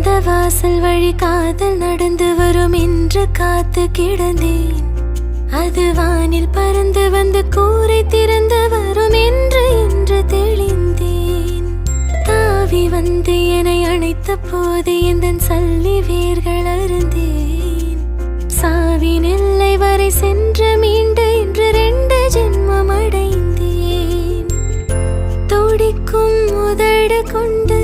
திறந்த வாசல் வழி காதல் நடந்து வரும் என்று காத்து கிடந்தேன். அது வானில் பறந்து வந்து கூரை திறந்து வரும் என்று இன்று தெளிந்தேன். தாவி வந்து என்னை அணைத்த போது இந்த சல்லி வேர்கள் அருந்தேன். சாவின் எல்லை வரை சென்று மீண்டு இன்று 2 ஜென்மம் அடைந்தேன். துடிக்கும் உதடு கொண்டு